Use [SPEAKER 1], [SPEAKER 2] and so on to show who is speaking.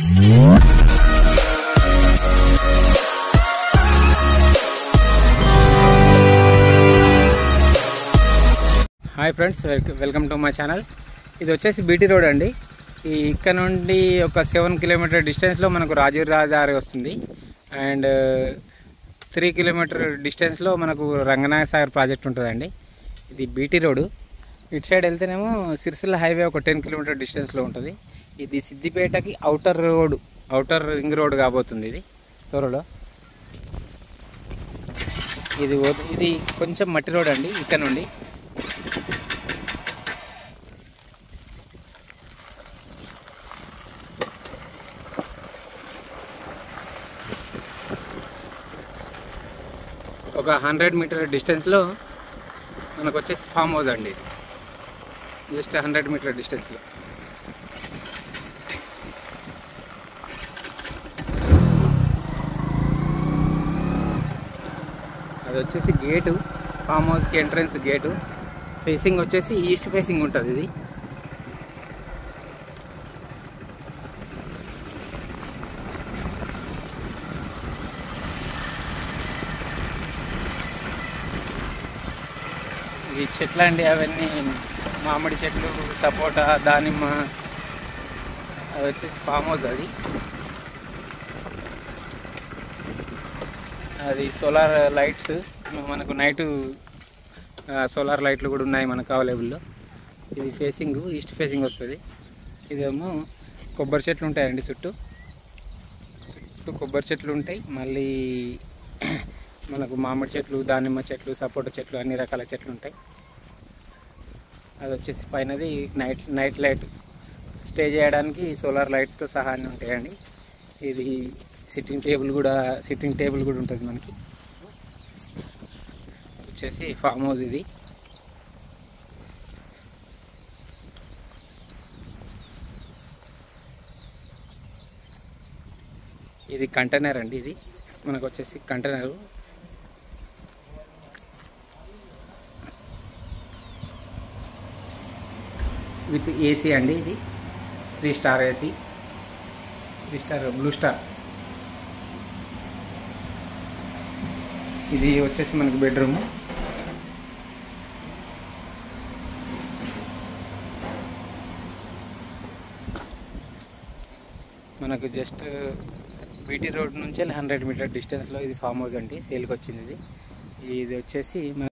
[SPEAKER 1] Hi friends, welcome to my channel. ఇది వచ్చేసి BT road అండి. ఇక్కడ నుండి ఒక 7 కిలోమీటర్ డిస్టెన్స్లో మనకు రాజీవ్ రహదారి వస్తుంది. అండ్ 3 కిలోమీటర్ డిస్టెన్స్లో మనకు రంగనాయక సాగర్ ప్రాజెక్ట్ ఉంటుందండి. ఇది బీటీ రోడ్. ఇటు సైడ్ వెళ్తేనేమో సిరిసిల్ల హైవే ఒక 10 కిలోమీటర్ డిస్టెన్స్లో ఉంటుంది. ఇది సిద్దిపేటకి అవుటర్ రింగ్ రోడ్ కాబోతుంది. ఇది త్వరలో ఇది కొంచెం మట్టి రోడ్ అండి. ఇక్కడ నుండి ఒక 100 మీటర్ డిస్టెన్స్లో మనకు వచ్చేసి ఫామ్ హౌస్ అండి. జస్ట్ 100 మీటర్ డిస్టెన్స్లో. అది వచ్చేసి గేటు, ఫామ్ హౌస్కి ఎంట్రన్స్ గేటు. ఫేసింగ్ వచ్చేసి ఈస్ట్ ఫేసింగ్ ఉంటుంది. ఇది ఈ చెట్లు అండి, అవన్నీ మామిడి చెట్లు, సపోటా, దానిమ్మ. అది వచ్చేసి ఫామ్ హౌస్. అది సోలార్ లైట్స్, మనకు నైటు సోలార్ లైట్లు కూడా ఉన్నాయి మనకు అవైలబుల్లో. ఇది ఫేసింగ్ ఈస్ట్ ఫేసింగ్ వస్తుంది. ఇదేమో కొబ్బరి చెట్లు ఉంటాయండి. చుట్టూ కొబ్బరి చెట్లు ఉంటాయి. మళ్ళీ మనకు మామిడి చెట్లు, దానిమ్మ చెట్లు, సపోటా చెట్లు, అన్ని రకాల చెట్లు ఉంటాయి. అది వచ్చేసి పైనది నైట్ లైట్, స్టే చేయడానికి సోలార్ లైట్తో సహా అన్నీ ఉంటాయండి. ఇది సిట్టింగ్ టేబుల్ కూడా ఉంటుంది మనకి. వచ్చేసి ఫామ్ హౌస్. ఇది కంటైనర్ అండి. ఇది మనకు వచ్చేసి కంటైనర్ విత్ ఏసీ అండి. ఇది 3 star AC, 3 star blue star. ఇది వచ్చేసి మనకు బెడ్రూమ్. మనకు జస్ట్ బీటీ రోడ్ నుంచి 100 మీటర్ డిస్టెన్స్లో ఇది ఫామ్ హౌస్ అండి. సేల్కి వచ్చింది. ఇది వచ్చేసి